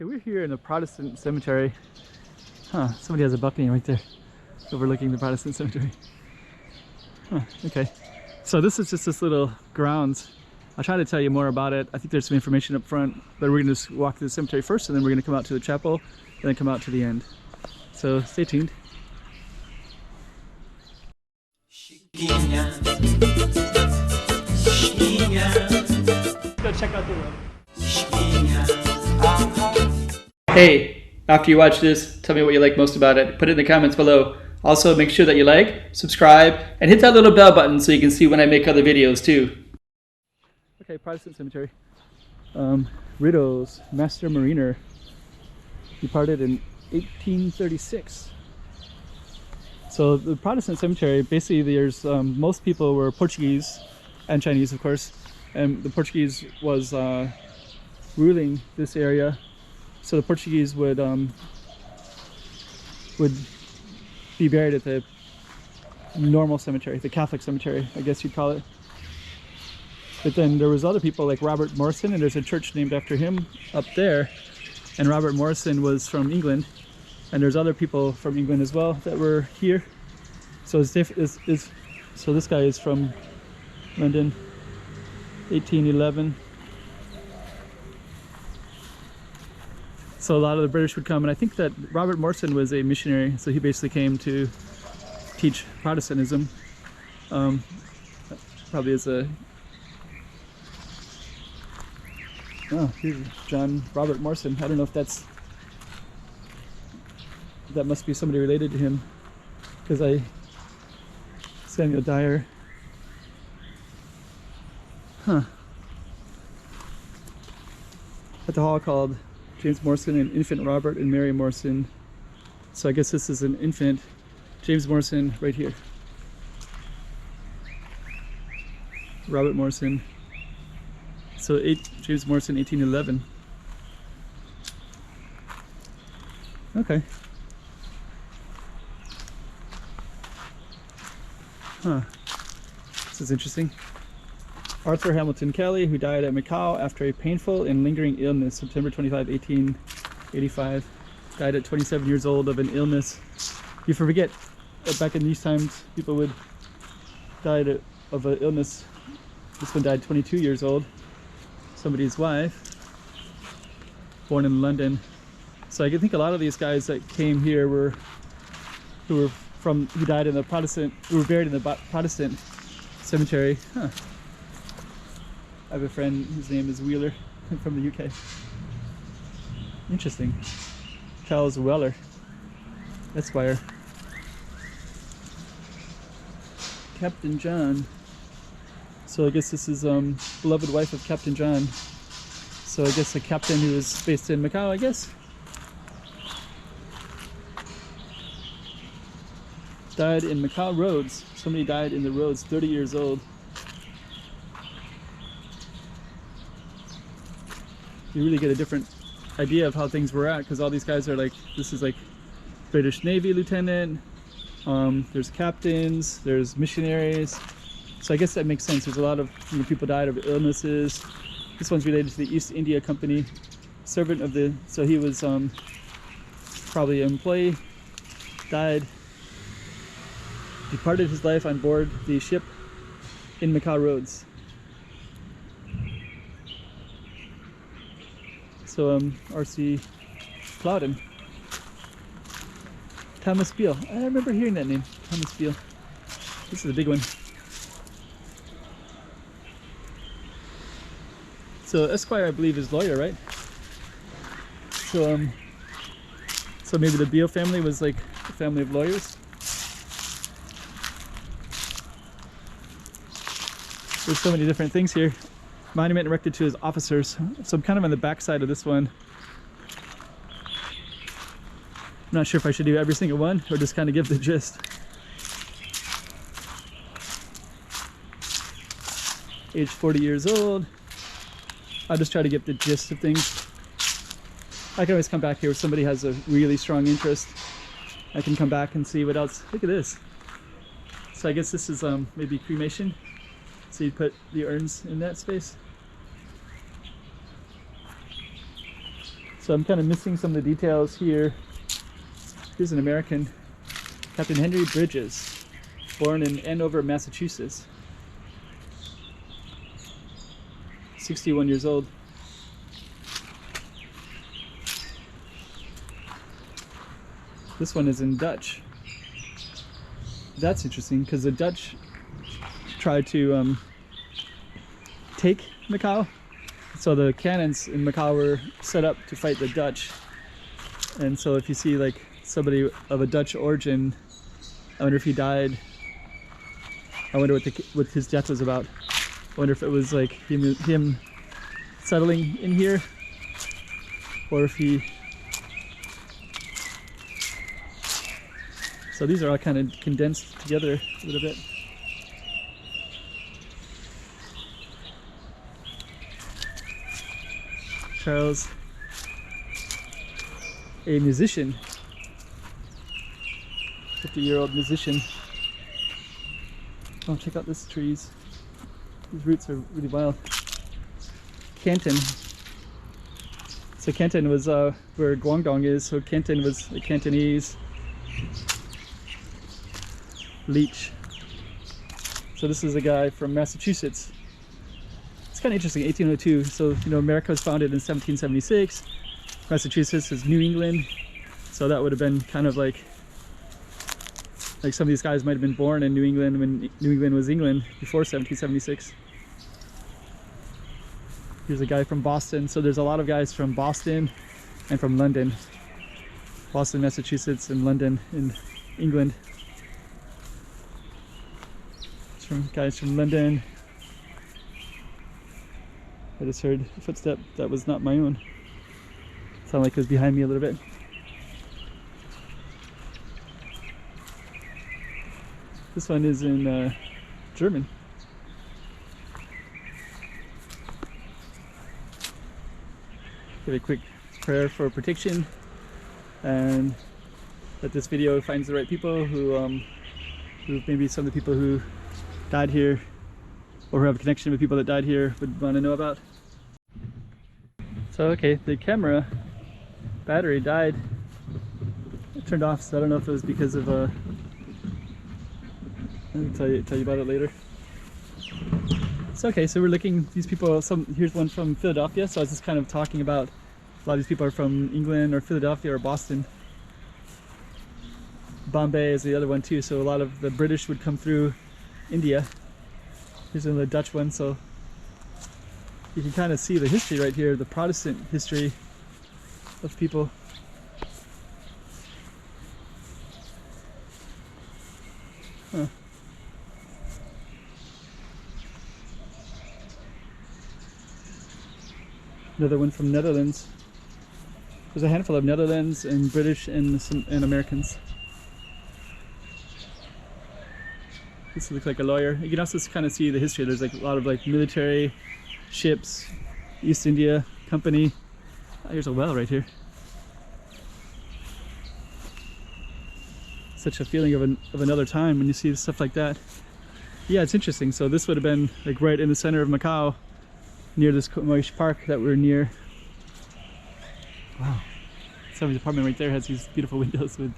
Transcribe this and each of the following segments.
Okay, we're here in a Protestant cemetery. Huh, somebody has a balcony right there overlooking the Protestant cemetery. Huh, okay. So this is just this little grounds. I'll try to tell you more about it. I think there's some information up front, but we're gonna just walk through the cemetery first and then we're gonna come out to the chapel and then come out to the end. So stay tuned. Go check out the road. Hey, after you watch this, tell me what you like most about it. Put it in the comments below. Also, make sure that you like, subscribe, and hit that little bell button so you can see when I make other videos too. Okay, Protestant Cemetery. Riddles, Master Mariner. Departed in 1836. So the Protestant Cemetery, basically there's, most people were Portuguese and Chinese of course. And the Portuguese was ruling this area. So the Portuguese would be buried at the normal cemetery, the Catholic cemetery, I guess you'd call it. But then there was other people like Robert Morrison, and there's a church named after him up there. And Robert Morrison was from England, and there's other people from England as well that were here. So so this guy is from London, 1811. So a lot of the British would come, and I think that Robert Morrison was a missionary, so he basically came to teach Protestantism. Probably as a... Oh, here's John Robert Morrison. I don't know if that must be somebody related to him, because Samuel Dyer. Huh. At the hall called James Morrison and infant Robert and Mary Morrison. So I guess this is an infant James Morrison right here. Robert Morrison. So James Morrison, 1811. Okay. Huh. This is interesting. Arthur Hamilton Kelly, who died at Macau after a painful and lingering illness, September 25, 1885. Died at 27 years old of an illness. You forget that back in these times, people would die of an illness. This one died 22 years old. Somebody's wife, born in London. So I think a lot of these guys that came here who died in the Protestant, who were buried in the Protestant cemetery. Huh. I have a friend, his name is Wheeler, from the UK. Interesting. Charles Weller, Esquire. Captain John. So I guess this is beloved wife of Captain John. So I guess the captain who was based in Macau, I guess. Died in Macau Roads. Somebody died in the roads, 30 years old. You really get a different idea of how things were at, because all these guys are like, this is like British Navy lieutenant, there's captains, there's missionaries. So I guess that makes sense. There's a lot of people died of illnesses. This one's related to the East India Company, servant of the, so he was probably an employee, died, departed his life on board the ship in Macau Roads. So R.C. Plowden. Thomas Beale. I remember hearing that name. Thomas Beale. This is a big one. So Esquire, I believe, is lawyer, right? So so maybe the Beale family was like a family of lawyers. There's so many different things here. Monument erected to his officers. So I'm kind of on the back side of this one. I'm not sure if I should do every single one or just kind of give the gist. Age 40 years old. I'll just try to get the gist of things. I can always come back here if somebody has a really strong interest. I can come back and see what else. Look at this. So I guess this is maybe cremation. So you put the urns in that space. So I'm kind of missing some of the details here. Here's an American, Captain Henry Bridges, born in Andover, Massachusetts. 61 years old. This one is in Dutch. That's interesting because the Dutch tried to take Macau. So the cannons in Macau were set up to fight the Dutch. And so if you see like somebody of a Dutch origin, I wonder if he died. I wonder what his death was about. I wonder if it was like him settling in here, or if he... So these are all kind of condensed together a little bit. Charles, a musician, 50-year-old musician. Oh, check out these trees. These roots are really wild. Canton. So Canton was where Guangdong is, so Canton was the Cantonese. Leech. So this is a guy from Massachusetts. It's kind of interesting, 1802. So, you know, America was founded in 1776. Massachusetts is New England. So that would have been kind of like some of these guys might have been born in New England when New England was England before 1776. Here's a guy from Boston. So there's a lot of guys from Boston and from London. Boston, Massachusetts, and London in England. Guys from London. I just heard a footstep that was not my own. Sounded like it was behind me a little bit. This one is in German. Give a quick prayer for protection and that this video finds the right people who maybe some of the people who died here or who have a connection with people that died here would want to know about. So okay, the camera battery died. It turned off, so I don't know if it was because of I'll tell you about it later. So okay, so we're looking, these people, here's one from Philadelphia. So I was just kind of talking about a lot of these people are from England or Philadelphia or Boston. Bombay is the other one too, so a lot of the British would come through India. Here's another Dutch one, so you can kind of see the history right here, the Protestant history of people. Huh. Another one from Netherlands. There's a handful of Netherlands and British and Americans. This looks like a lawyer. You can also kind of see the history. There's like a lot of like military ships, East India Company. Oh, here's a well right here. Such a feeling of another time when you see stuff like that. Yeah, it's interesting. So this would have been like right in the center of Macau, near this Cotai park that we're near. Wow. Somebody's apartment right there has these beautiful windows with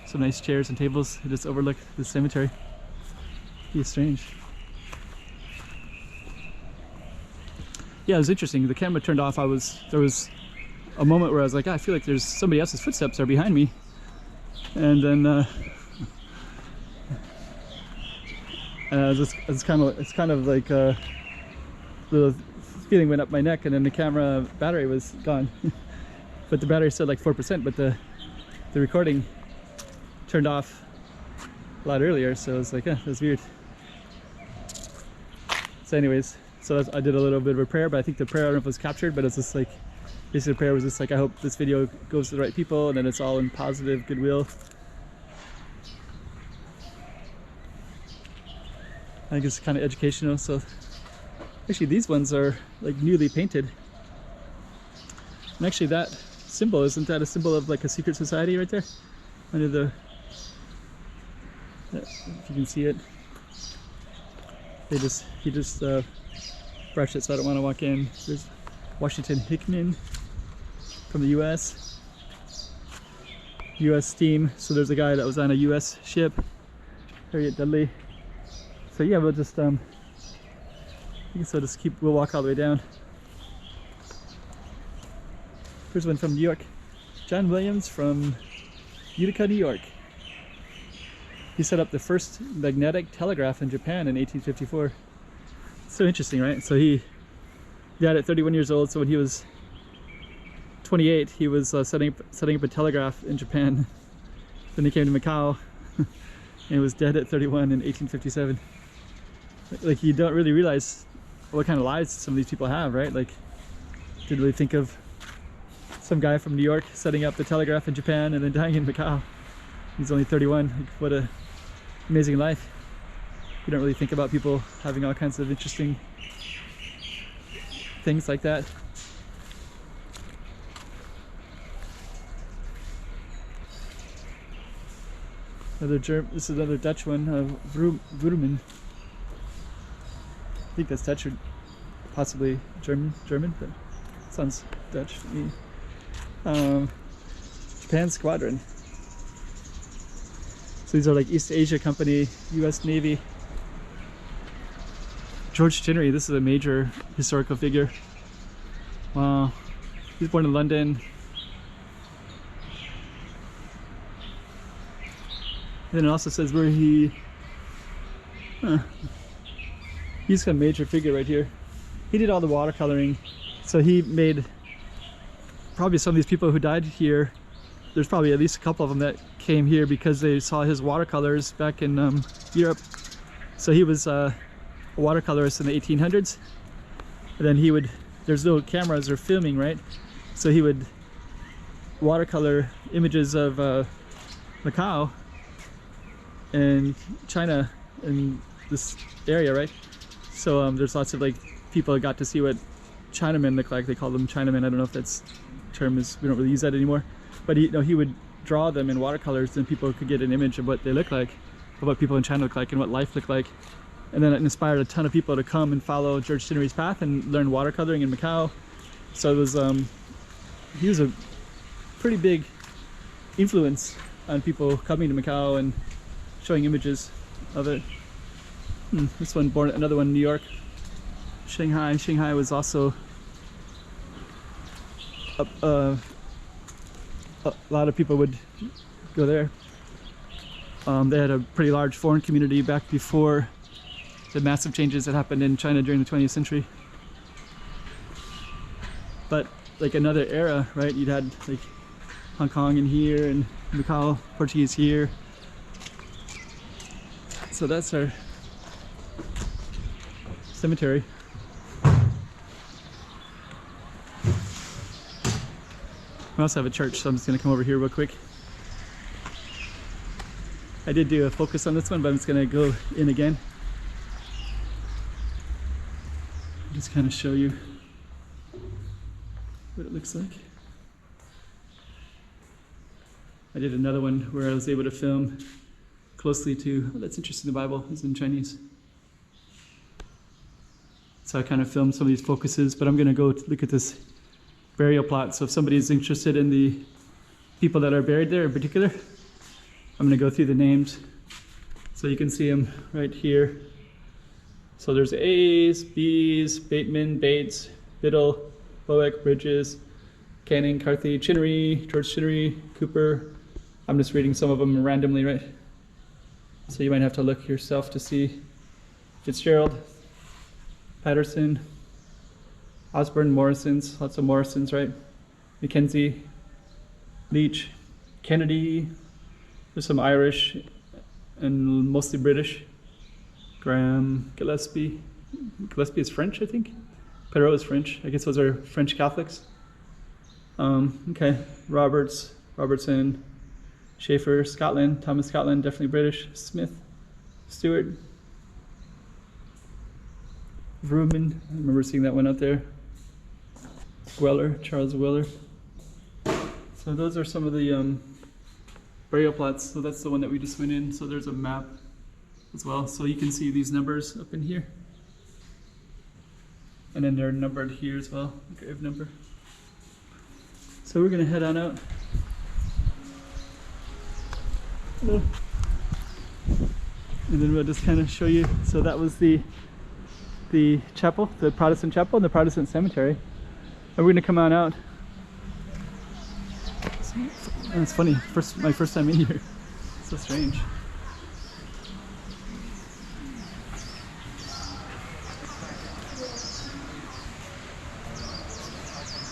some nice chairs and tables. They just overlook the cemetery. It's strange. Yeah, it was interesting. The camera turned off. There was a moment where I was like, I feel like there's somebody else's footsteps are behind me. And then it's kind of like the feeling went up my neck, and then the camera battery was gone. But the battery said like 4%, but the recording turned off a lot earlier, so it was like, yeah, that's weird. So anyways, so I did a little bit of a prayer, but I think the prayer, I don't know if it was captured, but it's just like, basically the prayer was just like, I hope this video goes to the right people, and then it's all in positive goodwill. I think it's kind of educational. So actually these ones are like newly painted. And actually that symbol, isn't that a symbol of like a secret society right there? Under the, if you can see it. He just brushed it, so I don't want to walk in. There's Washington Hickman. from the US. US steam. So there's a guy that was on a US ship, Harriet Dudley. So yeah, we'll just we'll walk all the way down. Here's one from New York. John Williams from Utica, New York. He set up the first magnetic telegraph in Japan in 1854. So interesting, right? So he died at 31 years old. So when he was 28, he was setting up a telegraph in Japan. Then he came to Macau and was dead at 31 in 1857. Like, you don't really realize what kind of lives some of these people have, right? Like, didn't really think of some guy from New York setting up the telegraph in Japan and then dying in Macau. He's only 31. Like, what a amazing life. You don't really think about people having all kinds of interesting things like that. This is another Dutch one, Vroemen. I think that's Dutch or possibly German, but it sounds Dutch to me. Japan Squadron. So these are like East Asia Company, US Navy. George Chinnery, this is a major historical figure. Wow. He was born in London. And then it also says where he's a major figure right here. He did all the watercoloring. So he made probably some of these people who died here. There's probably at least a couple of them that came here because they saw his watercolors back in Europe. So he was a watercolorist in the 1800s. And then there's no cameras or filming, right? So he would watercolor images of Macau and China in this area, right? So there's lots of like people that got to see what Chinamen look like. They call them Chinamen. I don't know if that's term is, we don't really use that anymore. But he would draw them in watercolors, and people could get an image of what they look like, of what people in China look like and what life looked like. And then it inspired a ton of people to come and follow George Chinnery's path and learn watercoloring in Macau. So it was he was a pretty big influence on people coming to Macau and showing images of it. This one, another one in New York. Shanghai. Shanghai was also a lot of people would go there. They had a pretty large foreign community back before the massive changes that happened in China during the 20th century. But like another era, right? You'd had like Hong Kong in here and Macau, Portuguese here. So that's our cemetery. We also have a church, so I'm just going to come over here real quick. I did do a focus on this one, but I'm just going to go in again. Just kind of show you what it looks like. I did another one where I was able to film closely to, oh, that's interesting, the Bible is in Chinese. So I kind of filmed some of these focuses, but I'm going to go look at this burial plot. So if somebody is interested in the people that are buried there in particular, I'm going to go through the names so you can see them right here. So there's A's, B's, Bateman, Bates, Biddle, Boeck, Bridges, Canning, Carthy, Chinnery, George Chinnery, Cooper. I'm just reading some of them randomly, right? So you might have to look yourself to see. Fitzgerald, Patterson, Osborne, Morrisons, lots of Morrisons, right? Mackenzie, Leach, Kennedy, there's some Irish and mostly British. Graham, Gillespie. Gillespie is French, I think. Perrault is French. I guess those are French Catholics. Okay, Roberts, Robertson, Schaefer, Scotland, Thomas Scotland, definitely British. Smith, Stewart, Vrooman, I remember seeing that one out there. Weller, Charles Weller. So those are some of the burial plots. So that's the one that we just went in. So there's a map as well. So you can see these numbers up in here. And then they're numbered here as well, the grave number. So So we're gonna head on out. Hello. And then we'll just kind of show you. So that was the chapel, the Protestant chapel, and the Protestant cemetery. And we're gonna come on out. It's funny. My first time in here. So strange.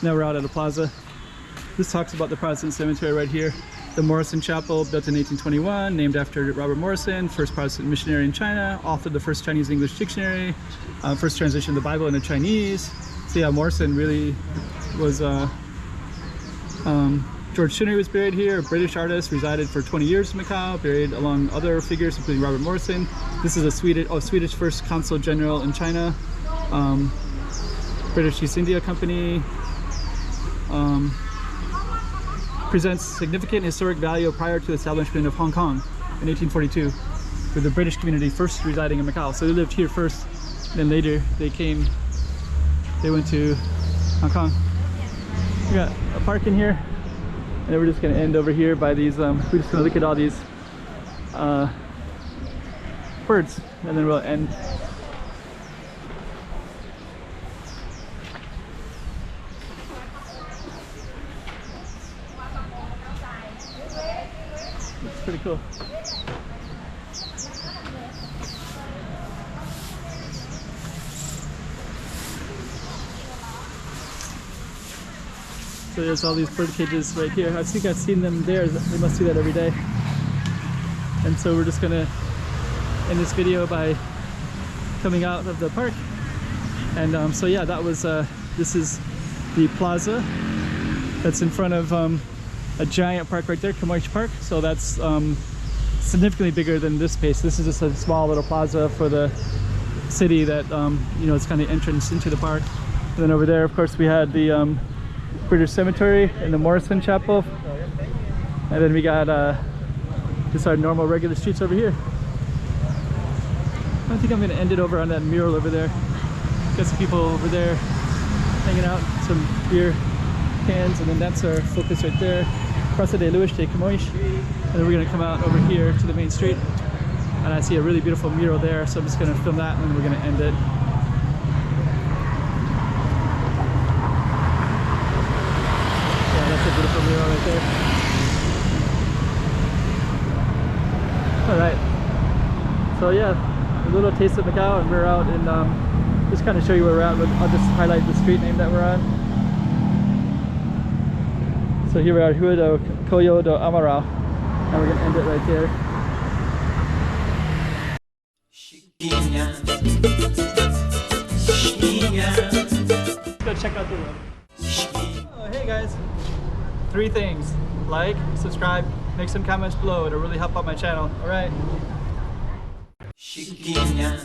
Now we're out at a plaza. This talks about the Protestant cemetery right here. The Morrison Chapel, built in 1821, named after Robert Morrison, first Protestant missionary in China, authored the first Chinese-English dictionary, first translation of the Bible into Chinese. So yeah, Morrison really was, George Chinnery was buried here, a British artist, resided for 20 years in Macau, buried along other figures, including Robert Morrison. This is a Swedish first consul general in China, British East India Company. Presents significant historic value prior to the establishment of Hong Kong in 1842, with the British community first residing in Macau. So they lived here first, then later they went to Hong Kong. We got a park in here, and then we're just gonna end over here by these, we're just gonna look at all these birds, and then we'll end. It's pretty cool. So there's all these bird cages right here. I think I've seen them there. They must do that every day. And so we're just gonna end this video by coming out of the park. And so yeah, that was this is the plaza that's in front of a giant park right there, Cemitério Park. So that's significantly bigger than this space. This is just a small little plaza for the city that you know, it's kind of the entrance into the park. And then over there, of course, we had the British Cemetery and the Morrison Chapel. And then we got just our normal regular streets over here. I think I'm gonna end it over on that mural over there. Got some people over there hanging out, some beer cans, and then that's our focus right there. Praça de Luz de Camões. And then we're gonna come out over here to the main street. And I see a really beautiful mural there, so I'm just gonna film that and then we're gonna end it. Yeah, that's a beautiful mural right there. Alright. So yeah, a little taste of Macau, and we're out in just kind of show you where we're at. I'll just highlight the street name that we're on. So here we are, Rua do Coelho do Amaral, and we're gonna end it right there. Let's go check out the room. Oh, hey guys. 3 things: like, subscribe, make some comments below. It'll really help out my channel. All right. Chiquinha.